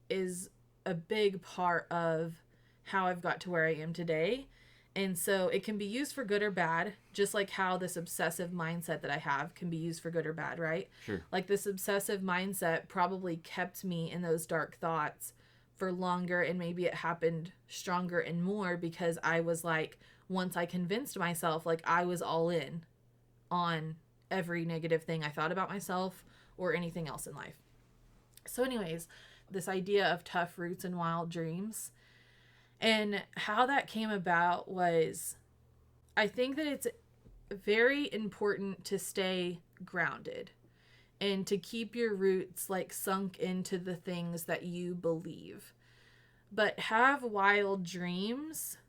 is a big part of how I've got to where I am today. And so it can be used for good or bad, just like how this obsessive mindset that I have can be used for good or bad, right? Sure. Like this obsessive mindset probably kept me in those dark thoughts for longer, and maybe it happened stronger and more because I was like, once I convinced myself, like I was all in on every negative thing I thought about myself or anything else in life. So anyways, this idea of tough roots and wild dreams, and how that came about was, I think that it's very important to stay grounded and to keep your roots like sunk into the things that you believe. But have wild dreams,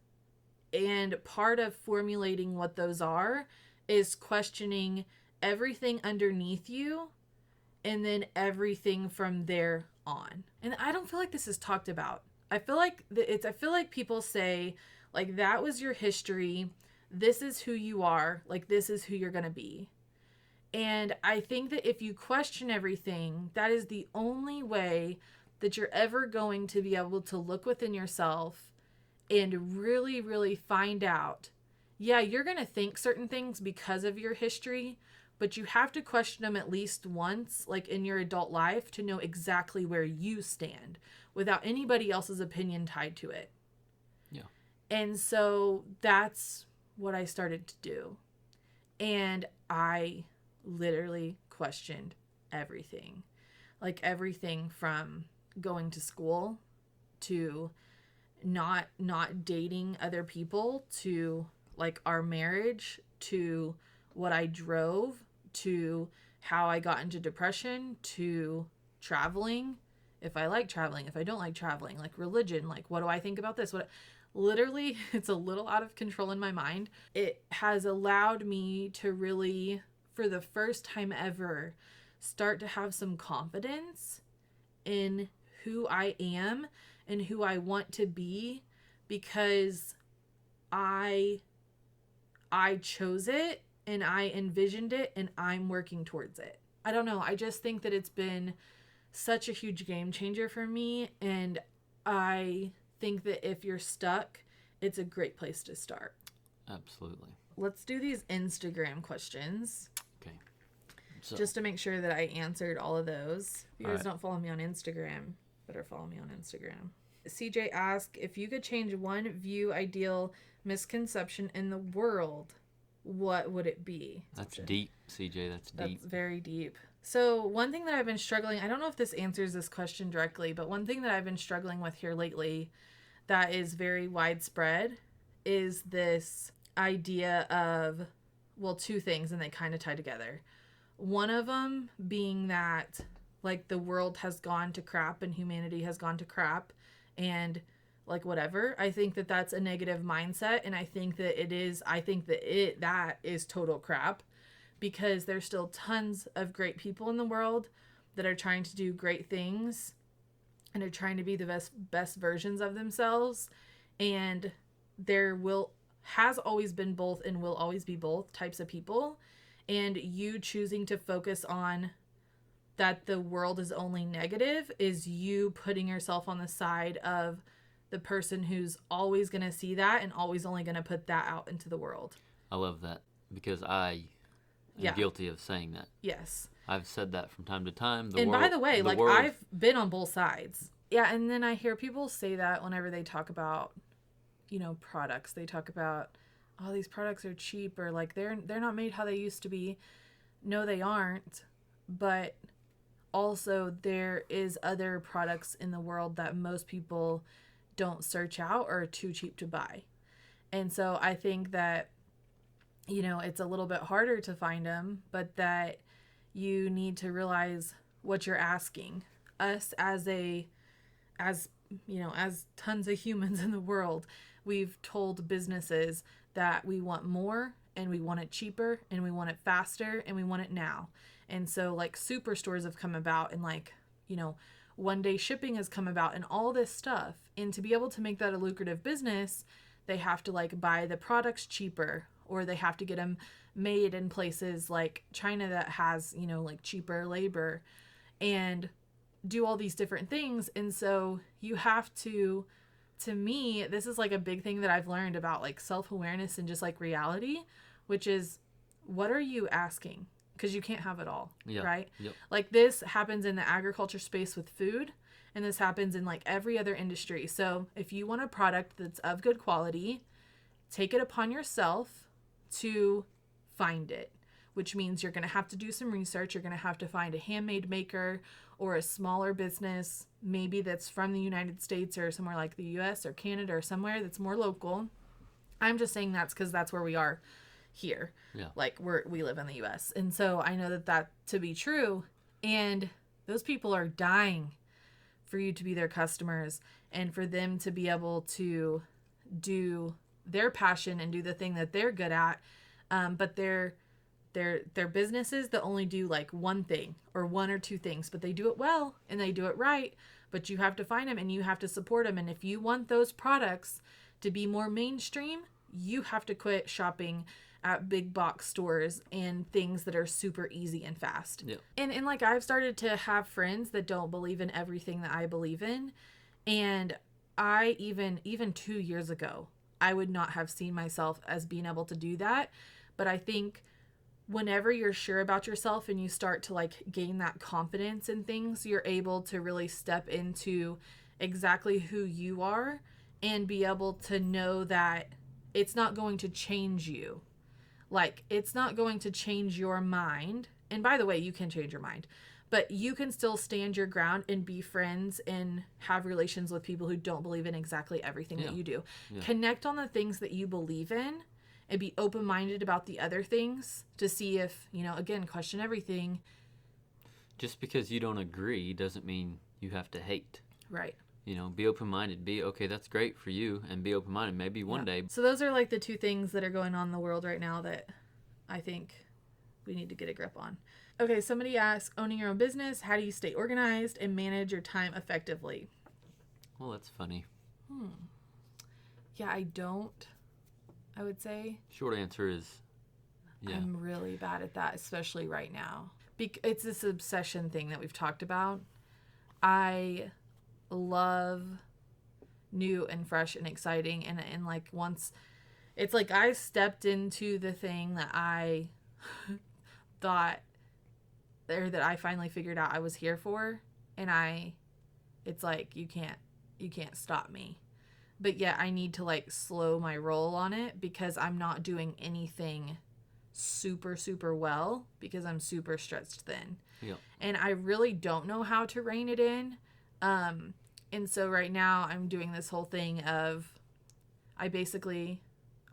and part of formulating what those are is questioning everything underneath you and then everything from there on. And I don't feel like this is talked about. I feel like people say like that was your history. This is who you are. Like this is who you're going to be. And I think that if you question everything, that is the only way that you're ever going to be able to look within yourself and really, really find out. Yeah, you're going to think certain things because of your history, but you have to question them at least once, like in your adult life, to know exactly where you stand without anybody else's opinion tied to it. Yeah. And so that's what I started to do. And I literally questioned everything. Like everything from going to school to not dating other people, to like our marriage, to what I drove, to how I got into depression, to traveling, if I like traveling, if I don't like traveling, like religion, like what do I think about this? What literally, it's a little out of control in my mind. It has allowed me to really, for the first time ever, start to have some confidence in who I am and who I want to be, because I chose it and I envisioned it and I'm working towards it. I don't know. I just think that it's been such a huge game changer for me, and I think that if you're stuck, it's a great place to start. Absolutely. Let's do these Instagram questions. Okay. So, Just to make sure that I answered all of those. If you guys Alright. don't follow me on Instagram, better follow me on Instagram. CJ asked, if you could change one view, ideal, misconception in the world, what would it be? that's deep, CJ. That's deep. That's very deep. So one thing that I've been struggling, I don't know if this answers this question directly, but one thing that I've been struggling with here lately that is very widespread is this idea of, well, two things, and they kind of tie together. One of them being that like the world has gone to crap and humanity has gone to crap and like whatever. I think that that's a negative mindset, and I think that that is total crap, because there's still tons of great people in the world that are trying to do great things and are trying to be the best versions of themselves, and has always been both and will always be both types of people, and you choosing to focus on that the world is only negative is you putting yourself on the side of the person who's always going to see that and always only going to put that out into the world. I love that because I am guilty of saying that. Yes. I've said that from time to time. By the way, I've been on both sides. Yeah, and then I hear people say that whenever they talk about, products. They talk about, oh, these products are cheap, or like they're not made how they used to be. No, they aren't. But also there is other products in the world that most people don't search out or are too cheap to buy. And so I think that, it's a little bit harder to find them, but that you need to realize what you're asking. Us as tons of humans in the world, we've told businesses that we want more and we want it cheaper and we want it faster and we want it now. And so like superstores have come about and one day shipping has come about and all this stuff. And to be able to make that a lucrative business, they have to buy the products cheaper, or they have to get them made in places like China that has, cheaper labor, and do all these different things. And so you have to me, this is a big thing that I've learned about self-awareness and just reality, which is, what are you asking? Because you can't have it all, right? Yep. This happens in the agriculture space with food, and this happens in every other industry. So if you want a product that's of good quality, take it upon yourself to find it, which means you're going to have to do some research. You're going to have to find a handmade maker or a smaller business, maybe that's from the United States or somewhere like the US or Canada or somewhere that's more local. I'm just saying that's because that's where we are here. Yeah. We live in the US. And so I know that to be true. And those people are dying for you to be their customers and for them to be able to do their passion and do the thing that they're good at. But they're businesses that only do one thing or one or two things, but they do it well and they do it right. But you have to find them and you have to support them. And if you want those products to be more mainstream, you have to quit shopping at big box stores and things that are super easy and fast. Yeah. And I've started to have friends that don't believe in everything that I believe in. And I even 2 years ago, I would not have seen myself as being able to do that. But I think whenever you're sure about yourself and you start to gain that confidence in things, you're able to really step into exactly who you are and be able to know that it's not going to change you. It's not going to change your mind. And by the way, you can change your mind, but you can still stand your ground and be friends and have relations with people who don't believe in exactly everything that you do. Yeah. Connect on the things that you believe in and be open-minded about the other things to see if, again, question everything. Just because you don't agree doesn't mean you have to hate. Right. Be open-minded. Be, okay, that's great for you, and be open-minded. Maybe one day. So those are the two things that are going on in the world right now that I think we need to get a grip on. Okay, somebody asked, owning your own business, how do you stay organized and manage your time effectively? Well, that's funny. Yeah, I don't, I would say. Short answer is, yeah. I'm really bad at that, especially right now. It's this obsession thing that we've talked about. I love new and fresh and exciting, and once it's I stepped into the thing that I thought, or that I finally figured out I was here for, and it's you can't stop me. But yet I need to slow my roll on it because I'm not doing anything super, super well because I'm super stretched thin. Yeah. And I really don't know how to rein it in. And so right now I'm doing this whole thing of, I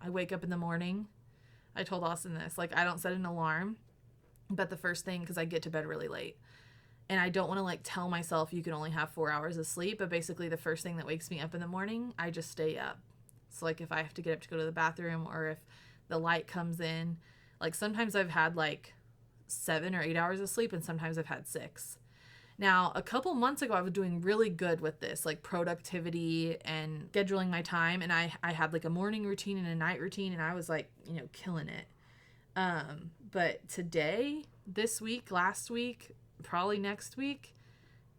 wake up in the morning. I told Austin this, I don't set an alarm, but the first thing, because I get to bed really late, and I don't want to tell myself you can only have 4 hours of sleep, but basically the first thing that wakes me up in the morning, I just stay up. So if I have to get up to go to the bathroom, or if the light comes in, sometimes I've had 7 or 8 hours of sleep, and sometimes I've had 6. Now, a couple months ago, I was doing really good with this, productivity and scheduling my time. And I had a morning routine and a night routine, and I was killing it. But today, this week, last week, probably next week,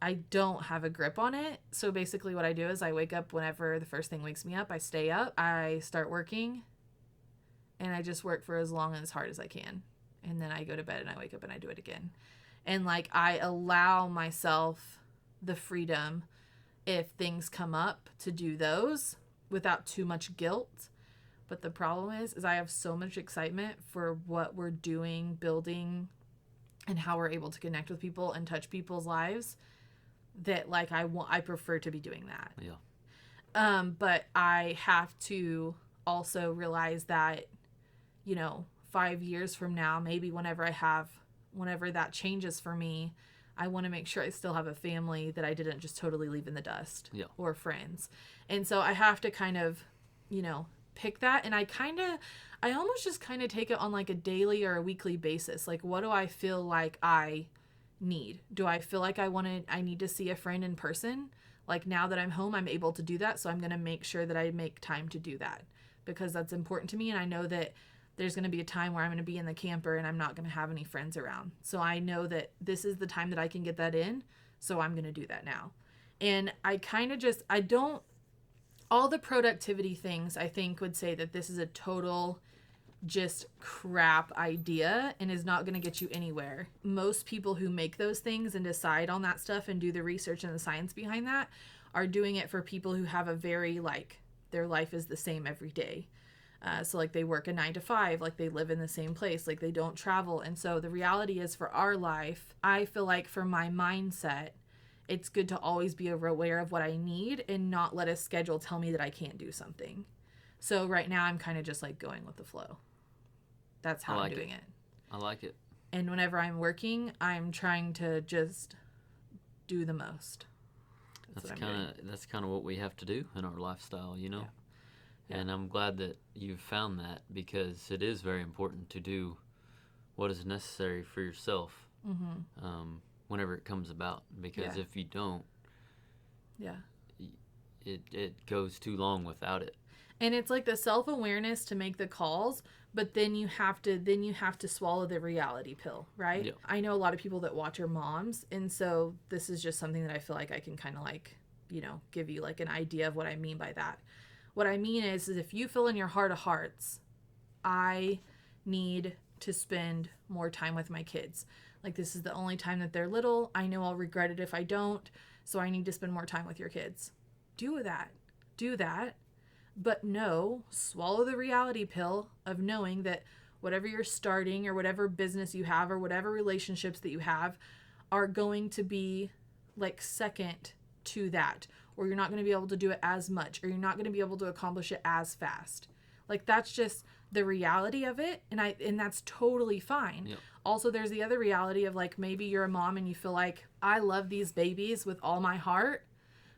I don't have a grip on it. So basically what I do is I wake up whenever the first thing wakes me up. I stay up, I start working, and I just work for as long and as hard as I can. And then I go to bed and I wake up and I do it again. And like I allow myself the freedom if things come up to do those without too much guilt. But the problem is I have so much excitement for what we're doing, building, and how we're able to connect with people and touch people's lives that like I prefer to be doing that. Yeah. But I have to also realize that, 5 years from now, maybe whenever that changes for me, I want to make sure I still have a family that I didn't just totally leave in the dust. Yeah. Or friends. And so I have to kind of, pick that. And I almost just kind of take it on like a daily or a weekly basis. Like, what do I feel like I need? Do I feel like I need to see a friend in person? Like now that I'm home, I'm able to do that. So I'm going to make sure that I make time to do that because that's important to me. And I know that there's going to be a time where I'm going to be in the camper and I'm not going to have any friends around. So I know that this is the time that I can get that in. So I'm going to do that now. And I kind of all the productivity things I think would say that this is a total just crap idea and is not going to get you anywhere. Most people who make those things and decide on that stuff and do the research and the science behind that are doing it for people who have a very their life is the same every day. So like they work a 9 to 5, like they live in the same place, like they don't travel. And so the reality is for our life, I feel like for my mindset, it's good to always be aware of what I need and not let a schedule tell me that I can't do something. So right now I'm kind of just like going with the flow. That's how I'm doing it. I like it. And whenever I'm working, I'm trying to just do the most. That's kind of what we have to do in our lifestyle, Yeah. And I'm glad that you've found that because it is very important to do what is necessary for yourself whenever it comes about. Because if you don't, it goes too long without it. And it's like the self-awareness to make the calls, but then you have to swallow the reality pill, right? Yeah. I know a lot of people that watch are moms, and so this is just something that I feel like I can kind of give you like an idea of what I mean by that. What I mean is if you feel in your heart of hearts, I need to spend more time with my kids. Like this is the only time that they're little. I know I'll regret it if I don't, so I need to spend more time with your kids. Do that. But no, swallow the reality pill of knowing that whatever you're starting or whatever business you have or whatever relationships that you have are going to be like second to that, or you're not going to be able to do it as much, or you're not going to be able to accomplish it as fast. Like that's just the reality of it, and that's totally fine. Yep. Also, there's the other reality of like maybe you're a mom and you feel like I love these babies with all my heart,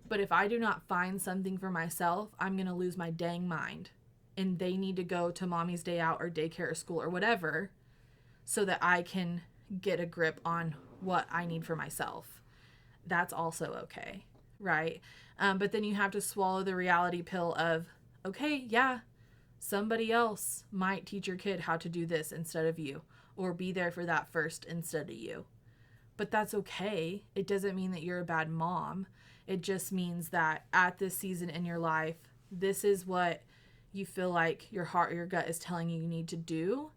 but if I do not find something for myself, I'm going to lose my dang mind. And they need to go to mommy's day out or daycare or school or whatever so that I can get a grip on what I need for myself. That's also okay, right? But then you have to swallow the reality pill of, okay, yeah, somebody else might teach your kid how to do this instead of you, or be there for that first instead of you. But that's okay. It doesn't mean that you're a bad mom. It just means that at this season in your life, this is what you feel like your heart or your gut is telling you need to do.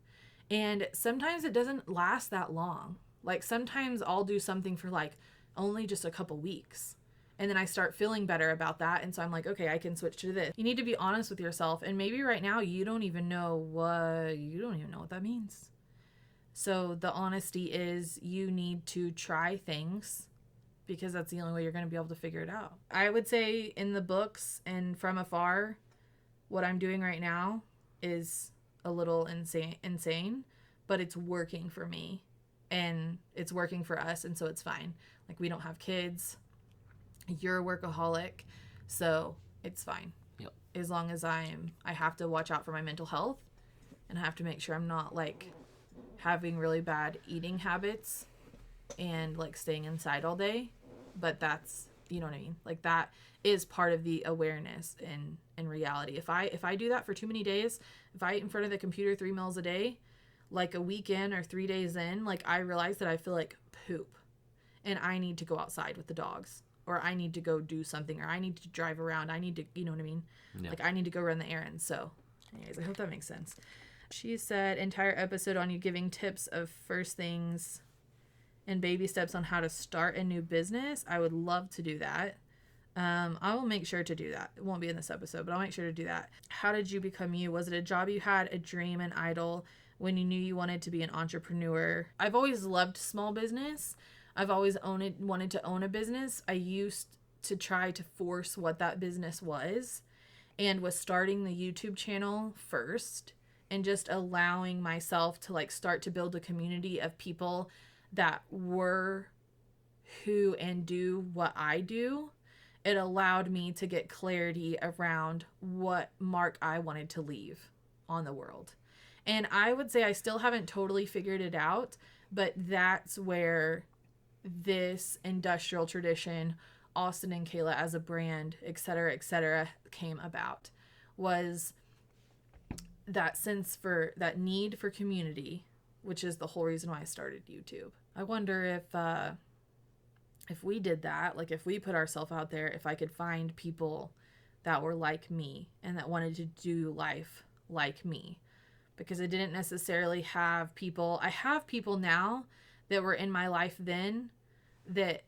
And sometimes it doesn't last that long. Like sometimes I'll do something for like only just a couple weeks. And then I start feeling better about that. And so I'm like, okay, I can switch to this. You need to be honest with yourself. And maybe right now you don't even know what that means. So the honesty is you need to try things because that's the only way you're going to be able to figure it out. I would say in the books and from afar, what I'm doing right now is a little insane, but it's working for me and it's working for us. And so it's fine. Like we don't have kids. You're a workaholic, so it's fine. Yep. As long as I have to watch out for my mental health and I have to make sure I'm not like having really bad eating habits and like staying inside all day. But that's, you know what I mean? Like that is part of the awareness in reality. If I do that for too many days, if I eat in front of the computer 3 meals a day, like a week in or 3 days in, like I realize that I feel like poop. and I need to go outside with the dogs, or I need to go do something, or I need to drive around. I need to, you know what I mean? Yeah. Like I need to go run the errands. So anyways, I hope that makes sense. She said, entire episode on you giving tips of first things and baby steps on how to start a new business. I would love to do that. I will make sure to do that. It won't be in this episode, but I'll make sure to do that. How did you become you? Was it a job you had, a dream, an idol, when you knew you wanted to be an entrepreneur? I've always loved small business. I've always wanted to own a business. I used to try to force what that business was, and was starting the YouTube channel first and just allowing myself to like start to build a community of people that were who and do what I do. It allowed me to get clarity around what mark I wanted to leave on the world. And I would say I still haven't totally figured it out, but that's where this industrial tradition, Austin and Kayla as a brand, et cetera, came about. Was that sense for that need for community, which is the whole reason why I started YouTube. I wonder if we did that, like if we put ourselves out there, if I could find people that were like me and that wanted to do life like me. Because I didn't necessarily have people. I have people now that were in my life then that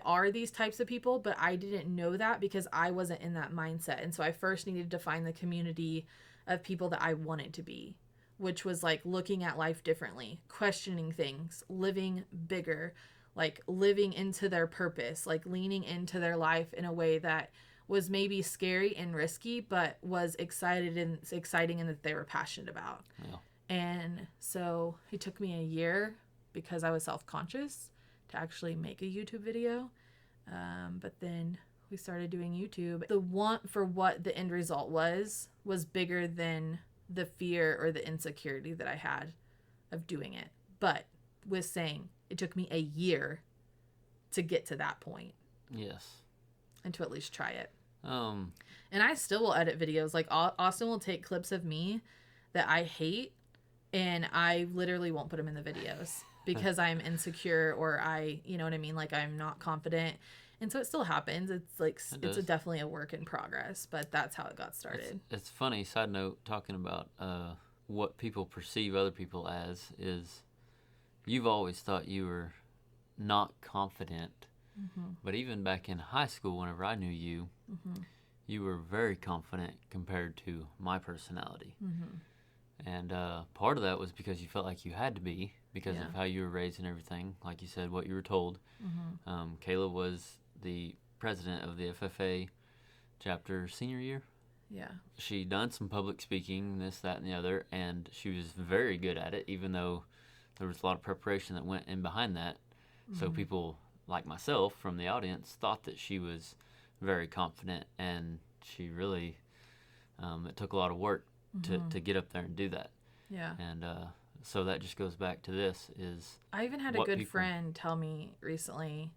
are these types of people, but I didn't know that because I wasn't in that mindset. And so I first needed to find the community of people that I wanted to be, which was like looking at life differently, questioning things, living bigger, like living into their purpose, like leaning into their life in a way that was maybe scary and risky, but was exciting and that they were passionate about. Yeah. And so it took me a year because I was self-conscious to actually make a YouTube video. But then we started doing YouTube. The want for what the end result was bigger than the fear or the insecurity that I had of doing it. But with saying it took me a year to get to that point. Yes. And to at least try it. And I still will edit videos. Like Austin will take clips of me that I hate, and I literally won't put them in the videos because I'm insecure, or you know what I mean? Like I'm not confident. And so it still happens. It's like, it's definitely a work in progress, but that's how it got started. It's funny, side note, talking about what people perceive other people as is you've always thought you were not confident. Mm-hmm. But even back in high school, whenever I knew you, mm-hmm. you were very confident compared to my personality. Mm-hmm. And part of that was because you felt like you had to be because of how you were raised and everything. Like you said, what you were told. Mm-hmm. Kayla was the president of the FFA chapter senior year. Yeah. She done some public speaking, this, that, and the other, and she was very good at it, even though there was a lot of preparation that went in behind that. Mm-hmm. So people like myself from the audience thought that she was very confident, and she really, it took a lot of work to get up there and do that. Yeah. And so that just goes back to this is I even had a good friend tell me recently,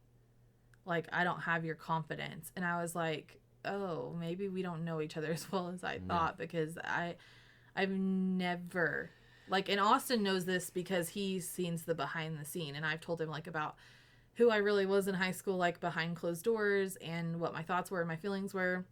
like, I don't have your confidence. And I was like, oh, maybe we don't know each other as well as I thought, because I've never, like, and Austin knows this because he's seen the behind the scene, and I've told him like about who I really was in high school, like behind closed doors, and what my thoughts were and my feelings were.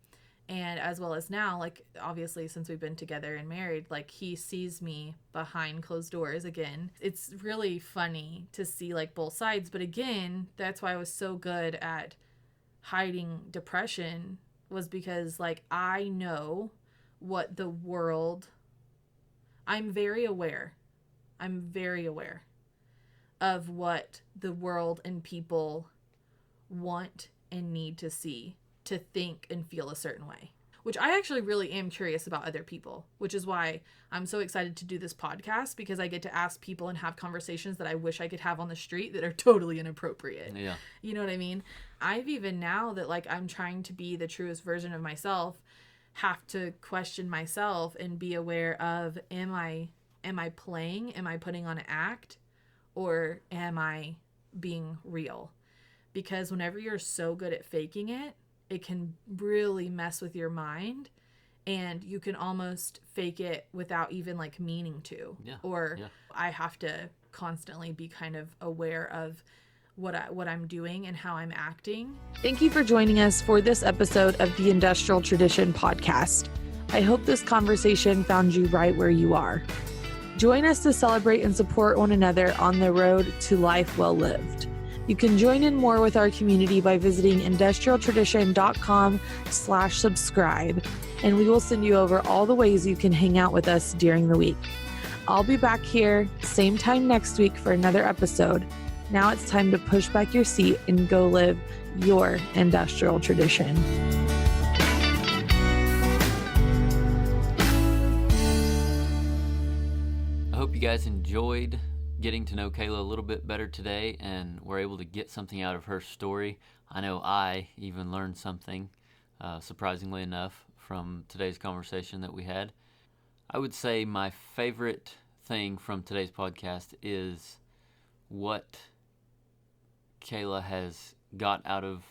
And as well as now, like, obviously since we've been together and married, like, he sees me behind closed doors again. It's really funny to see like both sides. But again, that's why I was so good at hiding depression, was because like I know what the world, I'm very aware of what the world and people want and need to see, to think and feel a certain way, which I actually really am curious about other people, which is why I'm so excited to do this podcast, because I get to ask people and have conversations that I wish I could have on the street that are totally inappropriate. Yeah. You know what I mean? I've even now that like I'm trying to be the truest version of myself, have to question myself and be aware of, am I playing? Am I putting on an act? Or am I being real? Because whenever you're so good at faking it, it can really mess with your mind, and you can almost fake it without even like meaning to. Yeah. Or I have to constantly be kind of aware of what I'm doing and how I'm acting. Thank you for joining us for this episode of the Industrial Tradition Podcast. I hope this conversation found you right where you are. Join us to celebrate and support one another on the road to life well lived. You can join in more with our community by visiting industrialtradition.com/subscribe, and we will send you over all the ways you can hang out with us during the week. I'll be back here same time next week for another episode. Now it's time to push back your seat and go live your industrial tradition. I hope you guys enjoyed getting to know Kayla a little bit better today and were able to get something out of her story. I know I even learned something, surprisingly enough, from today's conversation that we had. I would say my favorite thing from today's podcast is what Kayla has got out of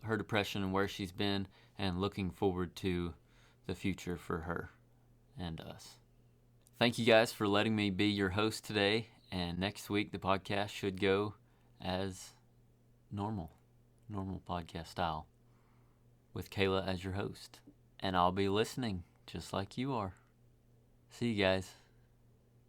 her depression and where she's been, and looking forward to the future for her and us. Thank you guys for letting me be your host today, and next week the podcast should go as normal podcast style, with Kayla as your host, and I'll be listening just like you are. See you guys.